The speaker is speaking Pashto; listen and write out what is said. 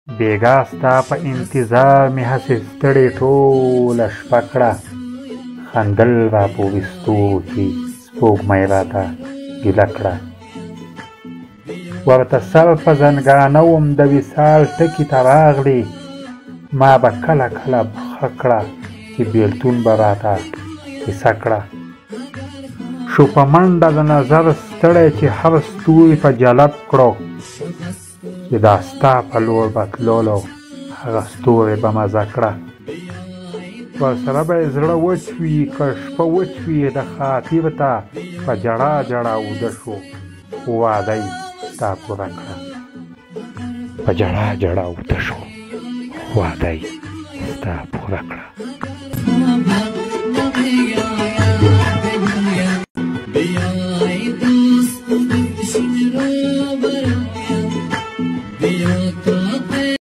بېګا ستا په انتظار مې هسې ستړې ټوله شپه کړه خندل را په ویستو کې سپوږمۍ راته ګیله کړه ورته سر په زنګانه وم د وصال ټکي ته راغلې ما به کله کله ښه کړه چې بېلتون به راته کیسه کړه شو په منډه د نظر ستړی چې هر ستوري په جلب کړو چې دا ستا په لور به تللو هغه ستوري به مزه کړه ورسره به یې زړه وچ وي که شپه وچ وي د خاطر ته په ژړا ژړا اوده شو خو واده یې ستا پوره کړه په ژړا ژړا اوده شو خو واده یې ستا پوره کړه